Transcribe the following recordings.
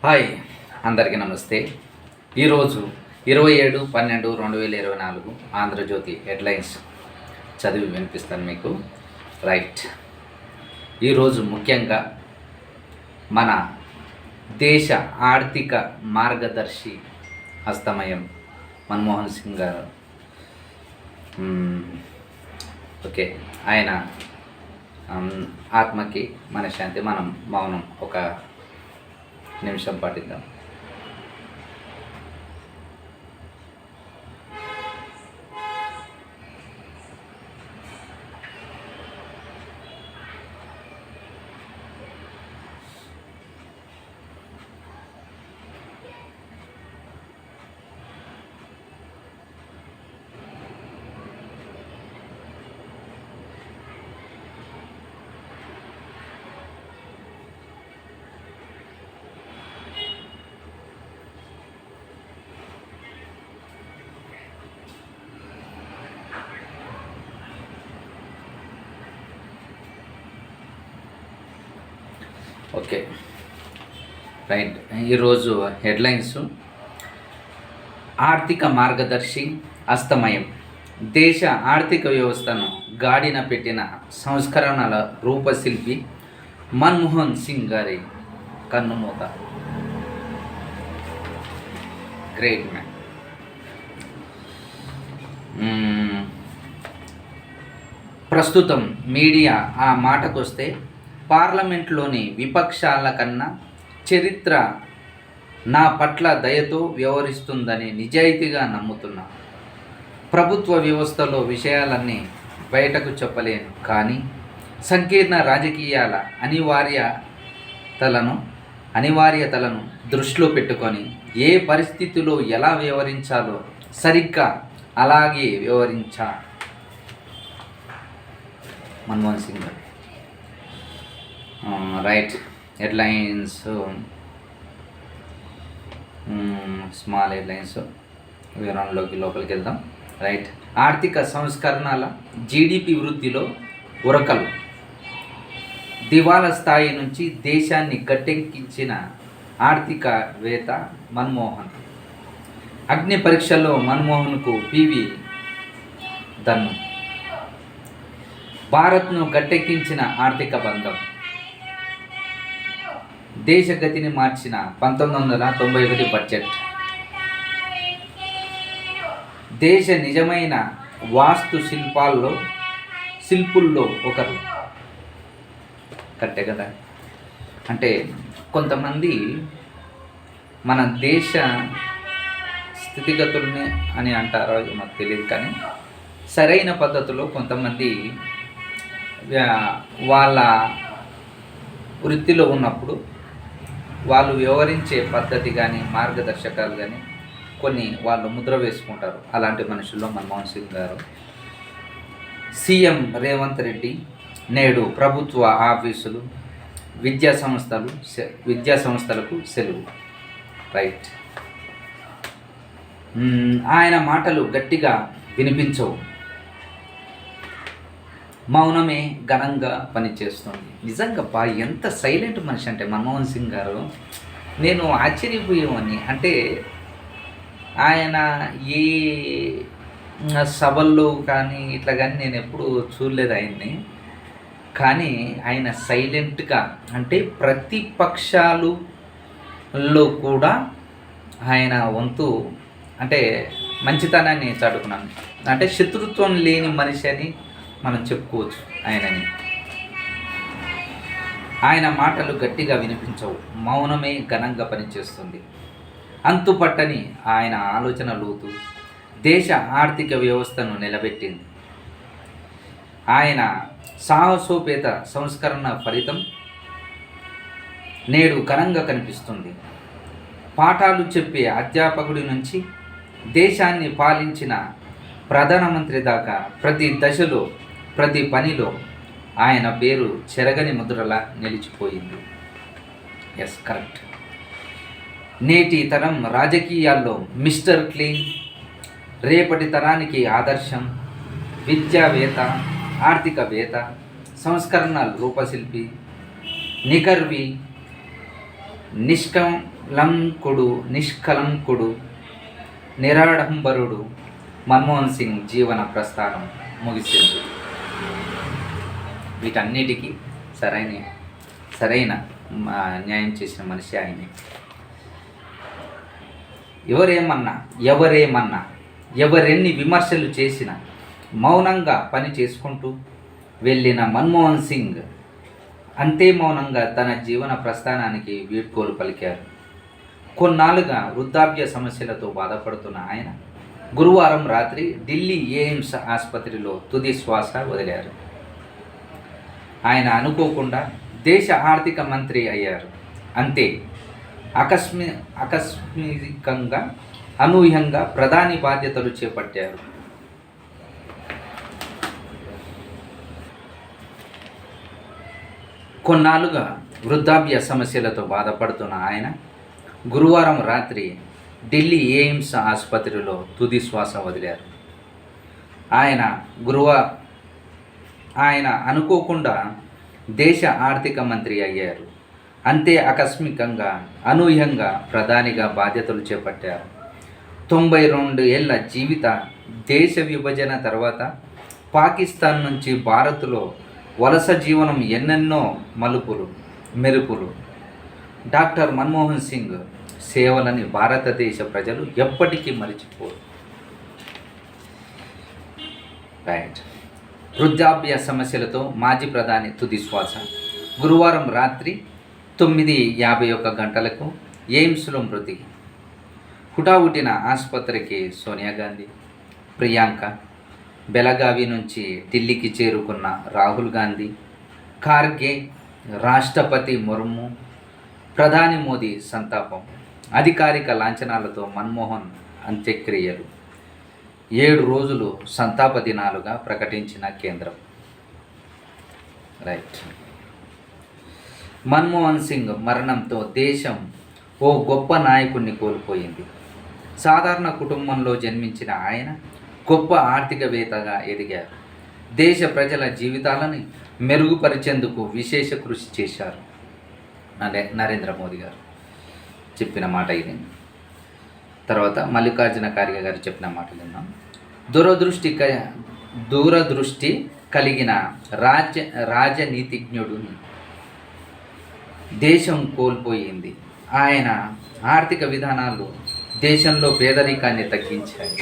Hi, అందరికీ నమస్తే. ఈరోజు 27/12/2024 ఆంధ్రజ్యోతి హెడ్లైన్స్ చదివి వినిపిస్తాను మీకు. రైట్. ఈరోజు ముఖ్యంగా మన దేశ ఆర్థిక మార్గదర్శి హస్తమయం మన్మోహన్ సింగ్ గారు, ఓకే, ఆయన ఆత్మకి మనశ్శాంతి. మనం మౌనం ఒక నిమిషం పాటిద్దాం. Okay, right. ఈరోజు హెడ్లైన్స్: ఆర్థిక మార్గదర్శి అస్తమయం, దేశ ఆర్థిక వ్యవస్థను గాడిన పెట్టిన సంస్కరణల రూపశిల్పి మన్మోహన్ సింగ్ గారి కన్నుమూత. Great man. ప్రస్తుతం మీడియా ఆ మాటకొస్తే పార్లమెంట్లోని విపక్షాల కన్నా చరిత్ర నా పట్ల దయతో వ్యవహరిస్తుందని నిజాయితీగా నమ్ముతున్నా. ప్రభుత్వ వ్యవస్థలో విషయాలన్నీ బయటకు చెప్పలేను, కానీ సంకీర్ణ రాజకీయాల అనివార్యతలను దృష్టిలో పెట్టుకొని ఏ పరిస్థితిలో ఎలా వ్యవహరించాలో సరిగ్గా అలాగే వ్యవహరించా మన్మోహన్ సింగ్ గారు. రైట్. హెడ్లైన్స్, స్మాల్ హెడ్లైన్స్, లోపలికి వెళ్దాం. రైట్. ఆర్థిక సంస్కరణల జీడిపి వృద్ధిలో ఉరకలు, దివాలా స్థాయి నుంచి దేశాన్ని గట్టెక్కించిన ఆర్థికవేత్త మన్మోహన్. అగ్ని పరీక్షల్లో మన్మోహన్కు పివి దన్ను. భారత్ను గట్టెక్కించిన ఆర్థిక బంధం, దేశ గతిని మార్చిన 1991 బడ్జెట్, దేశ నిజమైన వాస్తు శిల్పుల్లో ఒకరు. కరెక్టే కదా? అంటే కొంతమంది మన దేశ స్థితిగతుల్ని అని అంటారో మాకు తెలియదు, కానీ సరైన పద్ధతిలో కొంతమంది వాళ్ళ వృత్తిలో ఉన్నప్పుడు వాళ్ళు వ్యవహరించే పద్ధతి కానీ మార్గదర్శకాలు కానీ కొన్ని వాళ్ళు ముద్ర వేసుకుంటారు. అలాంటి మనుషుల్లో మన్మోహన్ సింగ్ గారు. సీఎం రేవంత్ రెడ్డి నేడు ప్రభుత్వ ఆఫీసులు, విద్యా సంస్థలకు సెలవు. రైట్. ఆయన మాటలు గట్టిగా వినిపించవు, మౌనమే ఘనంగా పనిచేస్తుంది. నిజంగా ఎంత సైలెంట్ మనిషి అంటే మన్మోహన్ సింగ్ గారు. నేను ఆశ్చర్యపోయేవాడిని. అంటే ఆయన ఏ సభల్లో కానీ ఇట్లా కానీ నేను ఎప్పుడు చూడలేదు ఆయన్ని. కానీ ఆయన సైలెంట్గా, అంటే ప్రతిపక్షాలలో కూడా ఆయన వంతు అంటే మంచితనాన్ని చాటుకున్నాను. అంటే శత్రుత్వం లేని మనిషి అని మనం చెప్పుకోవచ్చు ఆయనని. ఆయన మాటలు గట్టిగా వినిపించవు, మౌనమే ఘనంగా పనిచేస్తుంది. అంతుపట్టని ఆయన ఆలోచన లోతు దేశ ఆర్థిక వ్యవస్థను నిలబెట్టింది. ఆయన సాహసోపేత సంస్కరణ ఫలితం నేడు ఘనంగా కనిపిస్తుంది. పాఠాలు చెప్పే అధ్యాపకుడి నుంచి దేశాన్ని పాలించిన ప్రధానమంత్రి దాకా ప్రతి దశలో, ప్రతి పనిలో ఆయన పేరు చెరగని ముద్రలా నిలిచిపోయింది. Yes, correct. నేటి తరం రాజకీయాల్లో మిస్టర్ క్లీన్, రేపటి తరానికి ఆదర్శం, విద్యావేత్త, ఆర్థికవేత్త, సంస్కరణ రూపశిల్పి, నికర్వి, నిష్కలంకుడు నిరాడంబరుడు మన్మోహన్ సింగ్ జీవన ప్రస్థానం ముగిసింది. వీటన్నిటికీ సరైన న్యాయం చేసిన మనిషి ఆయనే. ఎవరేమన్నా ఎవరెన్ని విమర్శలు చేసినా మౌనంగా పని చేసుకుంటూ వెళ్ళిన మన్మోహన్ సింగ్ అంతే మౌనంగా తన జీవన ప్రస్థానానికి వీడ్కోలు పలికారు. కొన్నాళ్ళుగా వృద్ధాప్య సమస్యలతో బాధపడుతున్న ఆయన గురువారం రాత్రి ఢిల్లీ ఎయిమ్స్ ఆసుపత్రిలో తుది శ్వాస వదిలారు. ఆయన అనుకోకుండా దేశ ఆర్థిక మంత్రి అయ్యారు. అంతే ఆకస్మికంగా అనూహ్యంగా ప్రధాని బాధ్యతలు చేపట్టారు. కొన్నాళ్ళుగా వృద్ధాప్య సమస్యలతో బాధపడుతున్న ఆయన గురువారం రాత్రి ఢిల్లీ ఎయిమ్స్ ఆసుపత్రిలో తుది శ్వాస వదిలారు. ఆయన అనుకోకుండా దేశ ఆర్థిక మంత్రి అయ్యారు. అంతే ఆకస్మికంగా అనూహ్యంగా ప్రధానిగా బాధ్యతలు చేపట్టారు. 92 ఏళ్ల జీవిత దేశ విభజన తర్వాత పాకిస్తాన్ నుంచి భారత్లో వలస జీవనం ఎన్నెన్నో మెరుపులు. డాక్టర్ మన్మోహన్ సింగ్ సేవలని భారతదేశ ప్రజలు ఎప్పటికీ మరిచిపోరు. వృద్ధాప్య సమస్యలతో మాజీ ప్రధాని తుది శ్వాస. గురువారం రాత్రి 9:51 గంటలకు ఎయిమ్స్లో మృతి. హుటాహుటిన ఆసుపత్రికి సోనియా గాంధీ, ప్రియాంక, బెలగావి నుంచి ఢిల్లీకి చేరుకున్న రాహుల్ గాంధీ, ఖార్గే, రాష్ట్రపతి ముర్ము, ప్రధాని మోదీ సంతాపం. అధికారిక లాంఛనాలతో మన్మోహన్ అంత్యక్రియలు. 7 రోజులు సంతాప దినాలుగా ప్రకటించిన కేంద్రం. మన్మోహన్ సింగ్ మరణంతో దేశం ఓ గొప్ప నాయకుడిని కోల్పోయింది. సాధారణ కుటుంబంలో జన్మించిన ఆయన గొప్ప ఆర్థికవేత్తగా ఎదిగారు. దేశ ప్రజల జీవితాలను మెరుగుపరిచేందుకు విశేష కృషి చేశారు. నరేంద్ర మోదీ గారు చెప్పిన మాట ఇది. తర్వాత మల్లికార్జున ఖార్గే గారు చెప్పిన మాట విన్నాం. దూరదృష్టి కలిగిన రాజనీతిజ్ఞుడిని దేశం కోల్పోయింది. ఆయన ఆర్థిక విధానాలు దేశంలో పేదరికాన్ని తగ్గించాయి.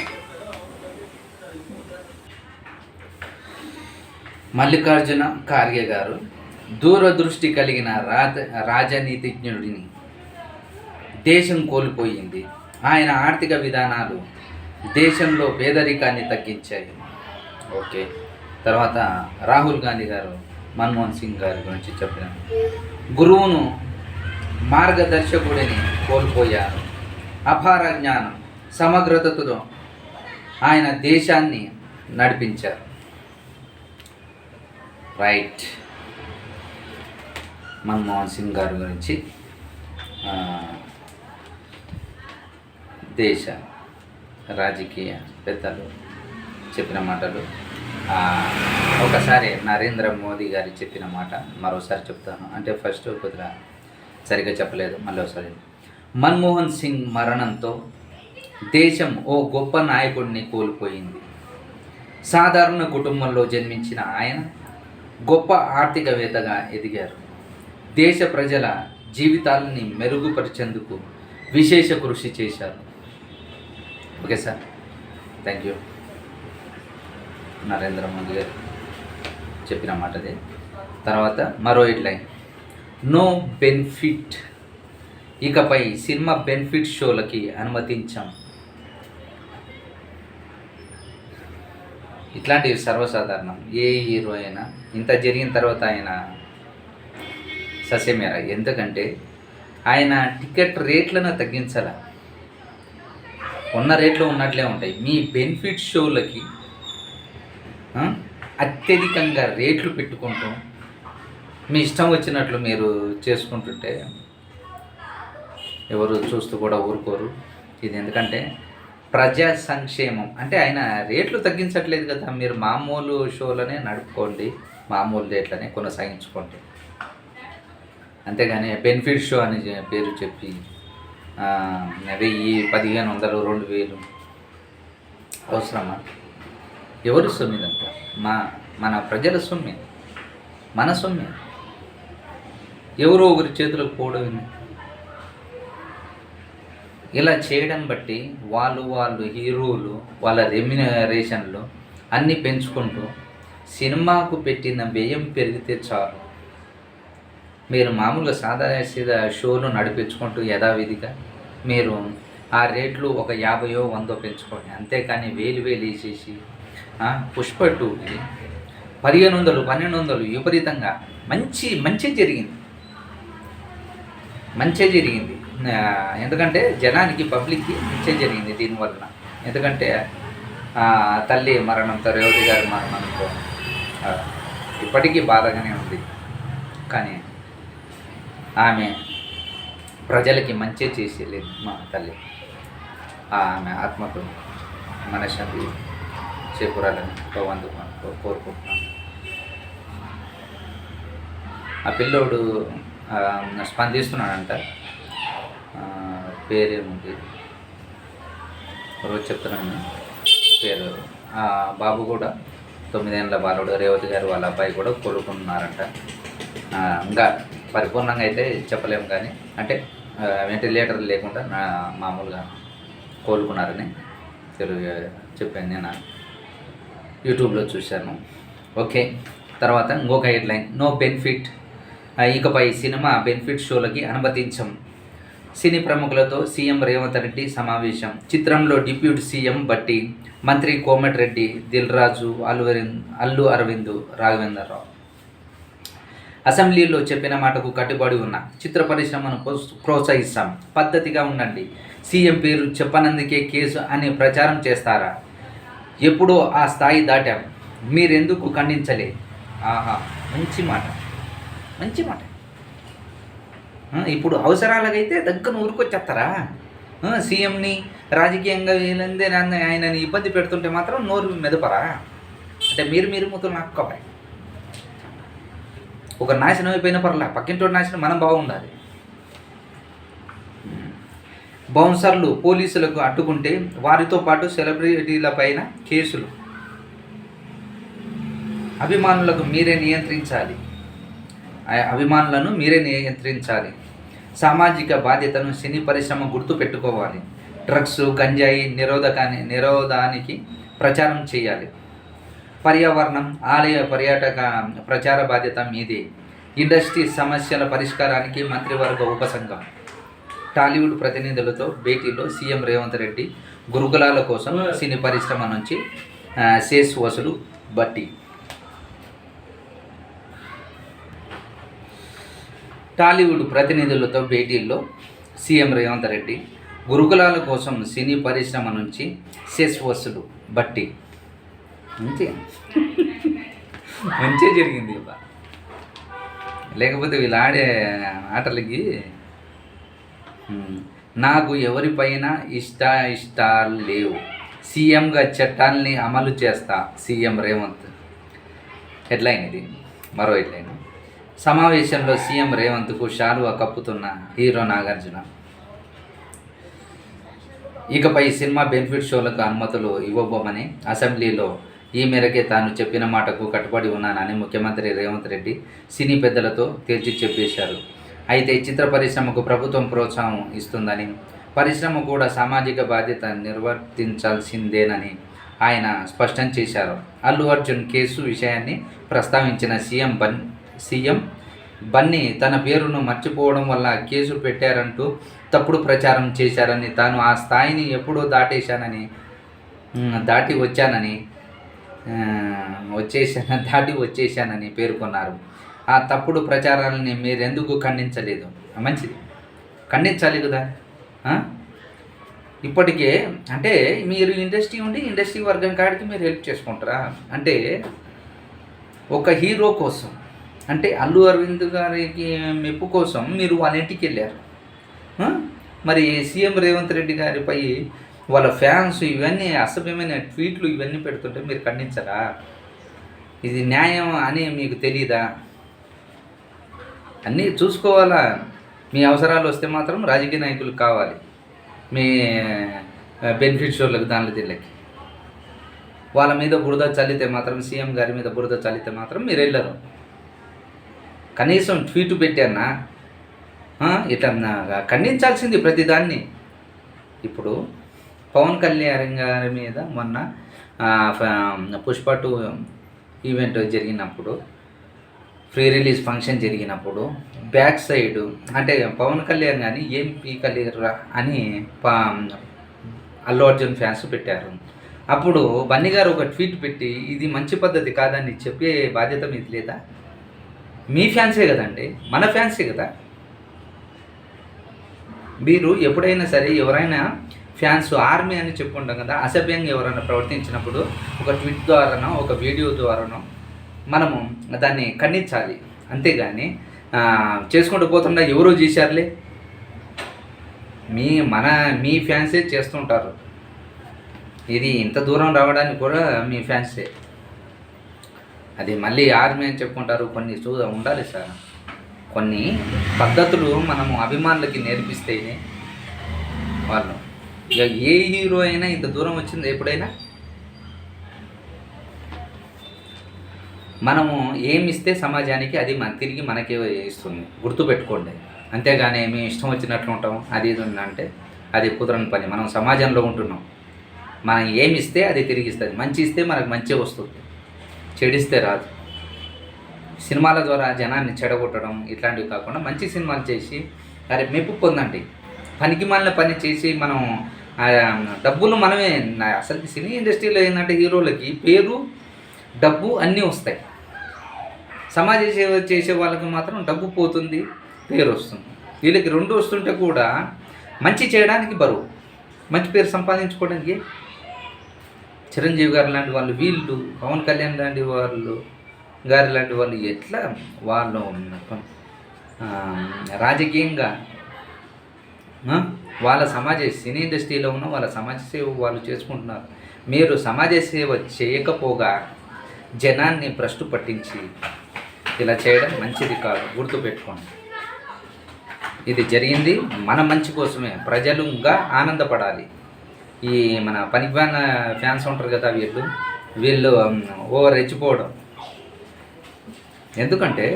మల్లికార్జున ఖార్గే గారు దూరదృష్టి కలిగిన రాజనీతిజ్ఞుడిని దేశం కోల్పోయింది. ఆయన ఆర్థిక విధానాలు దేశంలో పేదరికాన్ని తగ్గించాయి. ఓకే. తర్వాత రాహుల్ గాంధీ గారు మన్మోహన్ సింగ్ గారి గురించి చెప్పిన గురువును మార్గదర్శకుడిని కోల్పోయారు. అపార జ్ఞానం సమగ్రతతో ఆయన దేశాన్ని నడిపించారు. మన్మోహన్ సింగ్ గారి గురించి దేశ రాజకీయ పెద్దలు చెప్పిన మాటలు. ఒకసారి నరేంద్ర మోదీ గారు చెప్పిన మాట మరోసారి చెప్తాను. అంటే ఫస్ట్ కొద్దిగా సరిగ్గా చెప్పలేదు, మళ్ళీ ఒకసారి. మన్మోహన్ సింగ్ మరణంతో దేశం ఓ గొప్ప నాయకుడిని కోల్పోయింది. సాధారణ కుటుంబంలో జన్మించిన ఆయన గొప్ప ఆర్థికవేత్తగా ఎదిగారు. దేశ ప్రజల జీవితాలని మెరుగుపరిచేందుకు విశేష కృషి చేశారు. Okay sir, thank you. Narendra Modi గారు చెప్పిన మాటది. తర్వాత మరో హెడ్లైన్, నో బెనిఫిట్, ఇకపై సినిమా బెనిఫిట్ షోలకి అనుమతించాం. ఇట్లాంటివి సర్వసాధారణం. ఏ హీరో అయినా ఇంత జరిగిన తర్వాత ఆయన ససేమేర. ఎందుకంటే ఆయన టికెట్ రేట్లను తగ్గించాల, ఉన్న రేట్లు ఉన్నట్లే ఉంటాయి. మీ బెనిఫిట్ షోలకి అత్యధికంగా రేట్లు పెట్టుకుంటూ మీ ఇష్టం వచ్చినట్లు మీరు చేసుకుంటుంటే ఎవరు చూస్తూ కూడా ఊరుకోరు. ఇది ఎందుకంటే ప్రజా సంక్షేమం. అంటే ఆయన రేట్లు తగ్గించట్లేదు కదా, మీరు మామూలు షోలనే నడుపుకోండి, మామూలు రేట్లనే కొనసాగించుకోండి. అంతేగాని బెనిఫిట్ షో అని పేరు చెప్పి 1000, 1500, 2000 అవసరమా? ఎవరు సొమ్ము ఇదంతా? మన ప్రజల సొమ్మే, మన సొమ్మే. ఎవరో ఒకరి చేతులకు పోవడం. ఇలా చేయడం బట్టి వాళ్ళు హీరోలు వాళ్ళ రెమ్యునరేషన్లు అన్నీ పెంచుకుంటూ సినిమాకు పెట్టిన వ్యయం పెరిగితే చాలు. మీరు మామూలుగా సాదా షోలు నడిపించుకుంటూ యథావిధిగా మీరు ఆ రేట్లు ఒక 50, 100 పెంచుకోండి. అంతేకాని వేలు వేసేసి పుష్ప 2కి 1500, 1200 విపరీతంగా మంచి జరిగింది. ఎందుకంటే జనానికి, పబ్లిక్కి మంచి జరిగింది దీనివల్ల. ఎందుకంటే తల్లి మరణంతో, రేవతి గారి మరణంతో ఇప్పటికీ బాధగానే ఉంది. కానీ ఆమె ప్రజలకి మంచి చేసేలేదు. మా తల్లి ఆమె ఆత్మకు మనశ్శాంతి చేకూరాలని కోరుకుంటున్నాను. ఆ పిల్లోడు స్పందిస్తున్నాడంట. పేరేముంది రోజు చెప్తున్నాను పేరు. బాబు కూడా 9 ఏళ్ళ బాలుడు, రేవతి గారు వాళ్ళ అబ్బాయి కూడా కోలుకున్నారంట. ఇంకా పరిపూర్ణంగా అయితే చెప్పలేము, కానీ అంటే వెంటిలేటర్ లేకుండా మామూలుగా కోలుకున్నారని చెప్పాను. నేను యూట్యూబ్లో చూశాను. ఓకే, తర్వాత ఇంకొక హెడ్లైన్, నో బెనిఫిట్. ఇకపై సినిమా బెనిఫిట్ షోలకి అనుమతించం. సినీ ప్రముఖులతో సీఎం రేవంత్ రెడ్డి సమావేశం. చిత్రంలో డిప్యూటీ సీఎం బట్టి, మంత్రి కోమటిరెడ్డి, దిల్రాజు, అల్లు అరవింద్, రాఘవేంద్రరావు. అసెంబ్లీలో చెప్పిన మాటకు కట్టుబడి ఉన్న చిత్ర పరిశ్రమను ప్రోత్సహిస్తాం, పద్ధతిగా ఉండండి. సీఎం పేరు చెప్పనందుకే కేసు అని ప్రచారం చేస్తారా? ఎప్పుడో ఆ స్థాయి దాటాం, మీరెందుకు ఖండించలే? ఆహా, మంచి మాట. ఇప్పుడు అవసరాలకైతే దగ్గర ఊరుకొచ్చేస్తారా? సీఎంని రాజకీయంగా వీళ్ళందే ఆయనని ఇబ్బంది పెడుతుంటే మాత్రం నోరు మెదపరా? అంటే మీరు మొత్తం నాకుకోవాలి. ఒక నాశనం అయిపోయిన పర్లా, పక్కింటోటి నాశనం మనం బాగుండాలి. బౌన్సర్లు పోలీసులకు అడ్డుకుంటే వారితో పాటు సెలబ్రిటీల పైన కేసులు. అభిమానులను మీరే నియంత్రించాలి. సామాజిక బాధ్యతను సినీ పరిశ్రమ గుర్తు పెట్టుకోవాలి. డ్రగ్స్, గంజాయి నిరోధానికి ప్రచారం చేయాలి. పర్యావరణం, ఆలయ పర్యాటక ప్రచార బాధ్యత మీదే. ఇండస్ట్రీ సమస్యల పరిష్కారానికి మంత్రివర్గ ఉపసంఘం. టాలీవుడ్ ప్రతినిధులతో భేటీలో సీఎం రేవంత్ రెడ్డి గురుకులాల కోసం సినీ పరిశ్రమ నుంచి సెస్ వసూలు బట్టి. టాలీవుడ్ ప్రతినిధులతో భేటీల్లో సీఎం రేవంత్ రెడ్డి గురుకులాల కోసం సినీ పరిశ్రమ నుంచి సెస్ వసూలు బట్టి. మంచిగా జరిగింది. లేకపోతే వీళ్ళు ఆడే ఆటలకి నాకు ఎవరిపైన ఇష్టాలు లేవు, సీఎంగా చట్టాలని అమలు చేస్తా, సీఎం రేవంత్. హెడ్లైన్ ఇది. మరో హెడ్లైన్, సమావేశంలో సీఎం రేవంత్కు శాలువా కప్పుతున్న హీరో నాగార్జున. ఇకపై సినిమా బెనిఫిట్ షోలకు అనుమతులు ఇవ్వబోమని అసెంబ్లీలో ఈ మేరకే తాను చెప్పిన మాటకు కట్టుబడి ఉన్నానని ముఖ్యమంత్రి రేవంత్ రెడ్డి సినీ పెద్దలతో తేల్చి చెప్పేశారు. అయితే చిత్ర పరిశ్రమకు ప్రభుత్వం ప్రోత్సాహం ఇస్తుందని, పరిశ్రమ కూడా సామాజిక బాధ్యత నిర్వర్తించాల్సిందేనని ఆయన స్పష్టం చేశారు. అల్లు అర్జున్ కేసు విషయాన్ని ప్రస్తావించిన సీఎం బన్నీ తన పేరును మర్చిపోవడం వల్ల కేసు పెట్టారంటూ తప్పుడు ప్రచారం చేశారని, తాను ఆ స్థాయిని ఎప్పుడో దాటి వచ్చేశానని పేర్కొన్నారు. ఆ తప్పుడు ప్రచారాలని మీరెందుకు ఖండించలేదు? మంచిది, ఖండించాలి కదా. ఇప్పటికే అంటే మీరు ఇండస్ట్రీ వర్గం కాడికి మీరు హెల్ప్ చేసుకుంటారా? అంటే ఒక హీరో కోసం, అంటే అల్లు అరవింద్ గారికి మెప్పు కోసం మీరు వాళ్ళ ఇంటికి వెళ్ళారు. మరి సీఎం రేవంత్ రెడ్డి గారిపై వాళ్ళ ఫ్యాన్స్ ఇవన్నీ అసభ్యమైన ట్వీట్లు ఇవన్నీ పెడుతుంటే మీరు ఖండించరా? ఇది న్యాయం అని మీకు తెలీదా? అన్నీ చూసుకోవాలా. మీ అవసరాలు వస్తే మాత్రం రాజకీయ నాయకులు కావాలి, మీ బెనిఫిట్ షోలకు దానిలో దీళ్ళకి. వాళ్ళ మీద బురద చల్లితే మాత్రం, సీఎం గారి మీద బురద చల్లితే మాత్రం మీరు వెళ్ళరు. కనీసం ట్వీట్ పెట్టానా ఇట్లా ఖండించాల్సింది ప్రతిదాన్ని. ఇప్పుడు పవన్ కళ్యాణ్ గారి మీద మొన్న పుష్ప 2 ఈవెంట్ జరిగినప్పుడు, ఫ్రీ రిలీజ్ ఫంక్షన్ జరిగినప్పుడు బ్యాక్ సైడ్ అంటే పవన్ కళ్యాణ్ కానీ ఏం పీకలేరురా అని అల్లు అర్జున్ ఫ్యాన్స్ పెట్టారు. అప్పుడు బన్నీ గారు ఒక ట్వీట్ పెట్టి ఇది మంచి పద్ధతి కాదని చెప్పే బాధ్యత మీది లేదా? మీ ఫ్యాన్సే కదండి, మన ఫ్యాన్సే కదా. మీరు ఎప్పుడైనా సరే ఎవరైనా ఫ్యాన్స్ ఆర్మీ అని చెప్పుకుంటాం కదా, అసభ్యంగా ఎవరైనా ప్రవర్తించినప్పుడు ఒక ట్వీట్ ద్వారానో ఒక వీడియో ద్వారానో మనము దాన్ని ఖండించాలి. అంతేగాని చేసుకుంటూ పోతుండా ఎవరో చేశారులే, మీ ఫ్యాన్సే చేస్తుంటారు. ఇది ఇంత దూరం రావడానికి కూడా మీ ఫ్యాన్సే. అది మళ్ళీ ఆర్మీ అని చెప్పుకుంటారు. కొన్ని ఉండాలి సార్, కొన్ని పద్ధతులు మనము అభిమానులకి నేర్పిస్తేనే వాళ్ళు. ఏ హీరో అయినా ఇంత దూరం వచ్చింది ఎప్పుడైనా? మనము ఏమిస్తే సమాజానికి అది తిరిగి మనకే ఇస్తుంది, గుర్తుపెట్టుకోండి. అంతేగాని మేము ఇష్టం వచ్చినట్లు ఉంటాం అది ఇది అంటే అది కుదరని పని. మనం సమాజంలో ఉంటున్నాం, మనం ఏమిస్తే అది తిరిగి ఇస్తుంది. మంచి ఇస్తే మనకు మంచి వస్తుంది, చెడిస్తే రాదు. సినిమాల ద్వారా జనాన్ని చెడగొట్టడం ఇట్లాంటివి కాకుండా మంచి సినిమాలు చేసి అరే మెప్పు పొందండి. పనికి మాలిన పని చేసి మనం డబ్బులు మనమే. అసలు సినీ ఇండస్ట్రీలో ఏంటంటే హీరోలకి పేరు డబ్బు అన్నీ వస్తాయి, సమాజ సేవ చేసే వాళ్ళకి మాత్రం డబ్బు పోతుంది, పేరు వస్తుంది. వీళ్ళకి రెండు వస్తుంటే కూడా మంచి చేయడానికి బరువు, మంచి పేరు సంపాదించుకోవడానికి. చిరంజీవి గారు లాంటి వాళ్ళు, వీళ్ళు పవన్ కళ్యాణ్ లాంటి లాంటి వాళ్ళు ఎట్లా వాళ్ళు రాజకీయంగా వాళ్ళ సినీ ఇండస్ట్రీలో ఉన్న వాళ్ళ సమాజ సేవ వాళ్ళు చేసుకుంటున్నారు. మీరు సమాజ సేవ చేయకపోగా జనాన్ని భ్రష్టు పట్టించి ఇలా చేయడం మంచిది కాదు, గుర్తుపెట్టుకోండి. ఇది జరిగింది మన మంచి కోసమే, ప్రజలుగా ఆనందపడాలి. ఈ మన పనికివాన ఫ్యాన్స్ ఉంటారు కదా, వీళ్ళు రెచ్చిపోవడం. ఎందుకంటే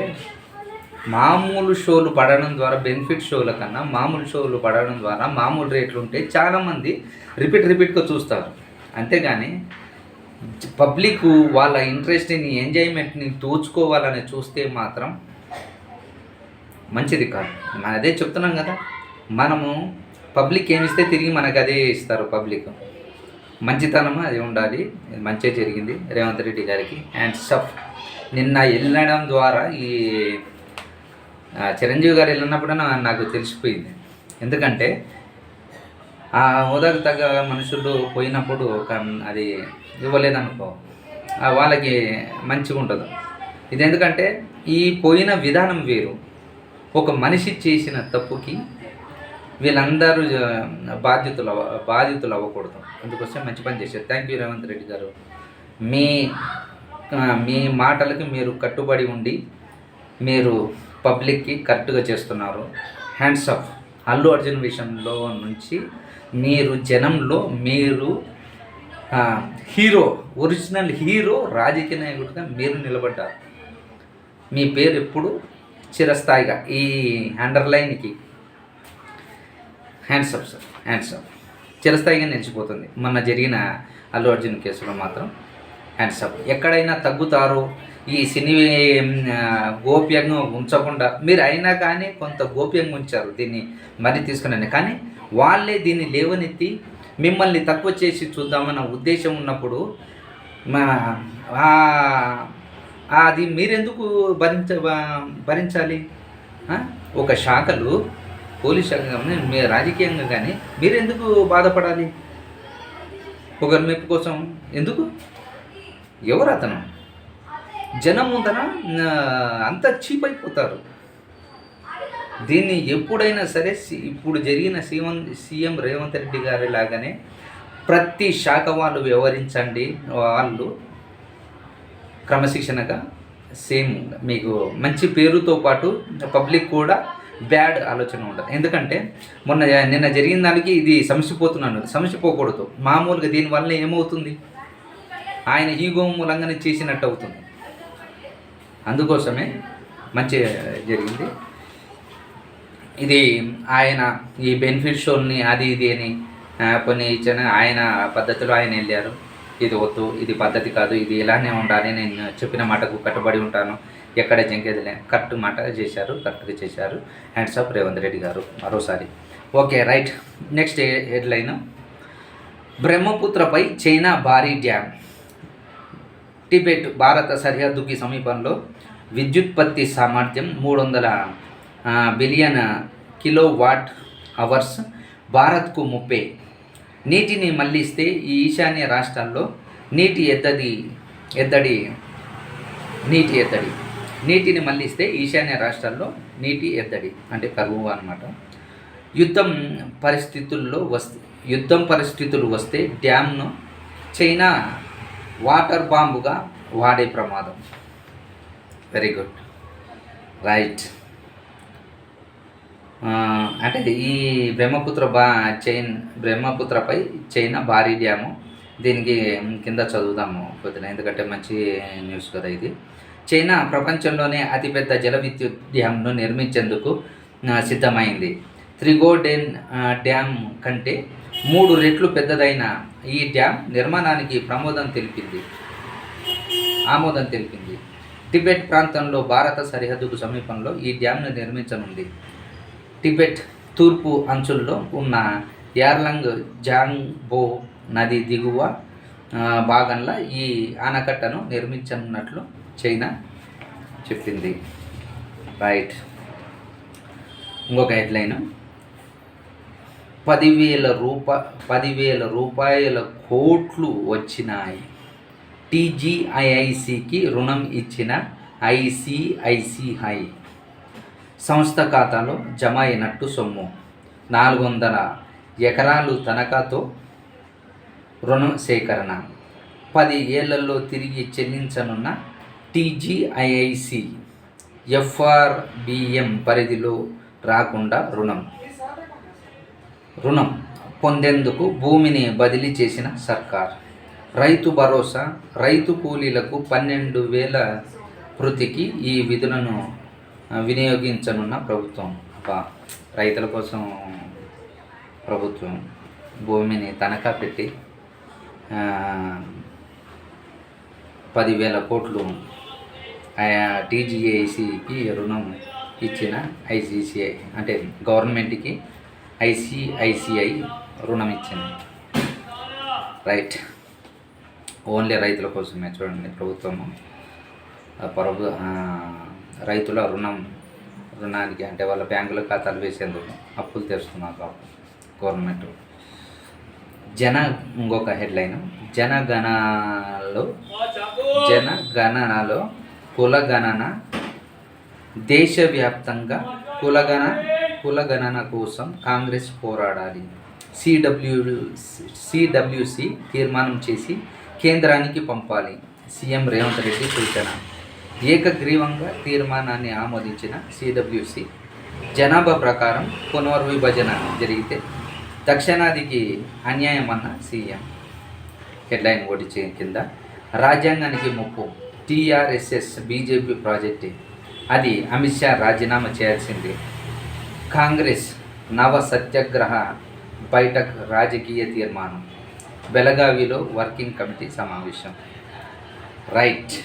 మామూలు షోలు పడడం ద్వారా, బెనిఫిట్ షోల కన్నా మామూలు షోలు పడడం ద్వారా మామూలు రేట్లు ఉంటే చాలామంది రిపీట్గా చూస్తారు. అంతేగాని పబ్లిక్ వాళ్ళ ఇంట్రెస్ట్ని, ఎంజాయ్మెంట్ని దోచుకోవాలని చూస్తే మాత్రం మంచిది కాదు. అదే చెప్తున్నాం కదా, మనము పబ్లిక్ ఏమిస్తే తిరిగి మనకు అదే ఇస్తారు. పబ్లిక్ మంచితనం అది ఉండాలి. మంచిగా జరిగింది రేవంత్ రెడ్డి గారికి హ్యాండ్స్ అప్. నిన్న వెళ్ళడం ద్వారా ఈ చిరంజీవి గారు వెళ్ళినప్పుడు నాకు తెలిసిపోయింది. ఎందుకంటే ఆ హోదాకు తగ్గ మనుషులు పోయినప్పుడు అది ఇవ్వలేదనుకో వాళ్ళకి మంచిగా ఉంటుంది. ఇది ఎందుకంటే ఈ పోయిన విధానం వేరు. ఒక మనిషి చేసిన తప్పుకి వీళ్ళందరూ బాధితులు అవ్వకూడదు. అందుకోసం మంచి పని చేశారు. థ్యాంక్ యూ రేవంత్ రెడ్డి గారు. మీ మాటలకి మీరు కట్టుబడి ఉండి మీరు పబ్లిక్కి కరెక్ట్గా చేస్తున్నారు. Hands up. అల్లు అర్జున్ విషయంలో నుంచి మీరు జనంలో మీరు హీరో, ఒరిజినల్ హీరో, రాజకీయ నాయకుడిగా మీరు నిలబడ్డారు. మీ పేరు ఎప్పుడు చిరస్థాయిగా ఈ అండర్లైన్కి hands up sir, hands up చిరస్థాయిగా నిలిచిపోతుంది. మొన్న జరిగిన అల్లు అర్జున్ కేసులో మాత్రం హ్యాండ్స్ అప్. ఎక్కడైనా తగ్గుతారో ఈ సినీ గోప్యంగా ఉంచకుండా, మీరు అయినా కానీ కొంత గోప్యంగా ఉంచారు దీన్ని మరీ తీసుకున్నాను. కానీ వాళ్ళే దీన్ని లేవనెత్తి మిమ్మల్ని తక్కువ చేసి చూద్దామన్న ఉద్దేశం ఉన్నప్పుడు అది మీరెందుకు భరించాలి? ఒక శాఖలు, పోలీస్ శాఖ కానీ మీరు రాజకీయంగా కానీ మీరెందుకు బాధపడాలి? ఒకరి మెప్పు కోసం ఎందుకు? ఎవరు అతను? జనం ముందర అంత చీప్ అయిపోతారు. దీన్ని ఎప్పుడైనా సరే ఇప్పుడు జరిగిన సీఎం రేవంత్ రెడ్డి గారి లాగానే ప్రతి శాఖ వాళ్ళు వ్యవహరించండి. వాళ్ళు క్రమశిక్షణగా సేమ్ మీకు మంచి పేరుతో పాటు పబ్లిక్ కూడా బ్యాడ్ ఆలోచన ఉండదు. ఎందుకంటే నిన్న జరిగిన దానికి ఇది సమసిపోతున్నాను, సమసిపోకూడదు. మామూలుగా దీనివల్ల ఏమవుతుంది, ఆయన ఈగో మూలంగానే చేసినట్టు అవుతుంది. అందుకోసమే మంచి జరిగింది. ఇది ఆయన ఈ బెనిఫిట్ షోల్ని అది ఇది అని కొన్ని ఇచ్చిన ఆయన పద్ధతిలో ఆయన వెళ్ళారు. ఇది వద్దు, ఇది పద్ధతి కాదు, ఇది ఇలానే ఉండాలి, నేను చెప్పిన మాటకు కట్టుబడి ఉంటాను, ఎక్కడ జంకేదిలే, కరెక్ట్ మాట చేశారు, కరెక్ట్గా చేశారు. హ్యాండ్స్ ఆఫ్ రేవంత్ రెడ్డి గారు మరోసారి. Okay right. నెక్స్ట్ హెడ్లైన్, బ్రహ్మపుత్రపై చైనా భారీ డ్యామ్. టిబెట్ భారత సరిహద్దుకి సమీపంలో విద్యుత్పత్తి సామర్థ్యం 300 బిలియన్ కిలోవాట్ అవర్స్, భారత్కు 30. నీటిని మళ్లిస్తే ఈ ఈశాన్య రాష్ట్రాల్లో నీటిని మళ్లిస్తే ఈశాన్య రాష్ట్రాల్లో నీటి ఎద్దడి అంటే కరువు అన్నమాట. యుద్ధం పరిస్థితులు వస్తే డ్యామ్ను చైనా వాటర్ బాంబుగా వాడే ప్రమాదం. Very good right. అంటే ఈ బ్రహ్మపుత్రపై చైనా భారీ డ్యాము, దీనికి కింద చదువుదాము కొద్దిగా, ఎందుకంటే మంచి న్యూస్ కదా ఇది. చైనా ప్రపంచంలోనే అతిపెద్ద జల విద్యుత్ డ్యామ్ను నిర్మించేందుకు సిద్ధమైంది. త్రిగోడెన్ డ్యామ్ కంటే 3 రెట్లు పెద్దదైన ఈ డ్యామ్ నిర్మాణానికి ఆమోదం తెలిపింది. టిబెట్ ప్రాంతంలో భారత సరిహద్దుకు సమీపంలో ఈ డ్యామ్ను నిర్మించనుంది. టిబెట్ తూర్పు అంచుల్లో ఉన్న యార్లంగ్ జాంగ్బో నది దిగువ భాగంలో ఈ ఆనకట్టను నిర్మించనున్నట్లు చైనా చెప్పింది. రైట్. ఇంకొక హెడ్లైన్, 10,000 రూపాయల కోట్లు వచ్చినాయి. TGIICకి రుణం ఇచ్చిన ICICI సంస్థ ఖాతాలో జమ అయినట్టు సొమ్ము. 400 ఎకరాలు తనఖాతో రుణ సేకరణ. 10 ఏళ్లలో తిరిగి చెల్లించనున్న TGIIC FRBM పరిధిలో రాకుండా రుణం పొందేందుకు భూమిని బదిలీ చేసిన సర్కార్. రైతు భరోసా, రైతు కూలీలకు 12,000 వృత్తికి ఈ విధులను వినియోగించనున్న ప్రభుత్వం. రైతుల కోసం ప్రభుత్వం భూమిని తనఖా పెట్టి 10,000 కోట్లు TGICకి రుణం ఇచ్చిన ICICI అంటే గవర్నమెంట్కి ICICI రుణం ఇచ్చింది. రైట్. ఓన్లీ రైతుల కోసమే చూడండి ప్రభుత్వము రైతుల రుణానికి అంటే వాళ్ళ బ్యాంకుల ఖాతాలు వేసేందుకు అప్పులు తెరుస్తున్నారు గవర్నమెంట్. ఇంకొక హెడ్లైన్, జనగణనలో కులగణన. దేశవ్యాప్తంగా కులగణన కోసం కాంగ్రెస్ పోరాడాలి. CWC తీర్మానం చేసి కేంద్రానికి పంపాలి. సీఎం రేవంత్ రెడ్డి సూచన. ఏకగ్రీవంగా తీర్మానాన్ని ఆమోదించిన CWC జనాభా ప్రకారం పునర్విభజన జరిగితే దక్షిణాదికి అన్యాయం అన్న సీఎం. హెడ్లైన్ ఒకటి కింద, రాజ్యాంగానికి ముప్పు. TRSS బీజేపీ ప్రాజెక్టే, అది అమిత్ షా రాజీనామా చేయాల్సిందే. కాంగ్రెస్ నవ సత్యాగ్రహ బైఠక్ రాజకీయ తీర్మానం. బెళగావిలో వర్కింగ్ కమిటీ సమావేశం. రైట్.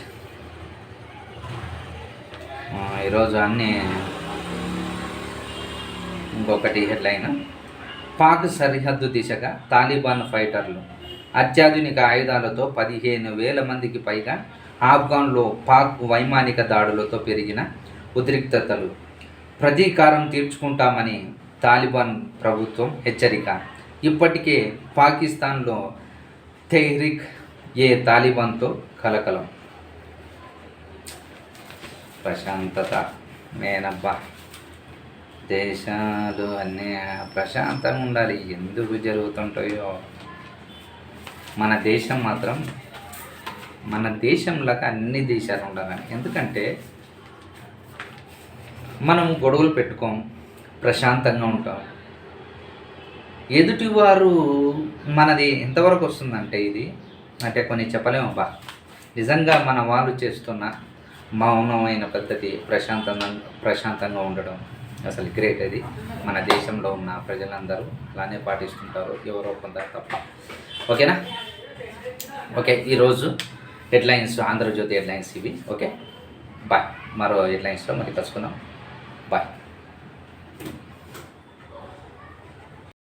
ఈరోజు అన్నీ. ఇంకొకటి హెడ్లైన్, పాక్ సరిహద్దు దిశగా తాలిబాన్ ఫైటర్లు. అత్యాధునిక ఆయుధాలతో 15,000 మందికి పైగా. ఆఫ్ఘన్లో పాక్ వైమానిక దాడులతో పెరిగిన ఉద్రిక్తతలు. ప్రతీకారం తీర్చుకుంటామని తాలిబాన్ ప్రభుత్వం హెచ్చరిక. ఇప్పటికే పాకిస్తాన్లో తెహ్రిక్ తాలిబాన్తో కలకలం. ప్రశాంతత నేనబ్బా, దేశాలు అన్నీ ప్రశాంతంగా ఉండాలి. ఎందుకు జరుగుతుంటాయో మన దేశం మాత్రం మన దేశంలాగా అన్ని దేశాలు ఉండాలని. ఎందుకంటే మనం గొడవలు పెట్టుకోం, ప్రశాంతంగా ఉంటాం. ఎదుటివారు మనది ఎంతవరకు వస్తుందంటే ఇది అంటే కొన్ని చెప్పలేము బా. నిజంగా మన వాళ్ళు చేస్తున్న మౌనమైన పద్ధతి, ప్రశాంతంగా ఉండడం అసలు గ్రేట్. అది మన దేశంలో ఉన్న ప్రజలందరూ అలానే పాటిస్తుంటారు, ఎవరో కొందరు తప్ప. ఓకేనా? ఓకే, ఈరోజు హెడ్లైన్స్, ఆంధ్రజ్యోతి హెడ్లైన్స్ ఇవి. Okay, bye. మరో హెడ్లైన్స్లో మళ్ళీ కలుసుకుందాం. బాయ్.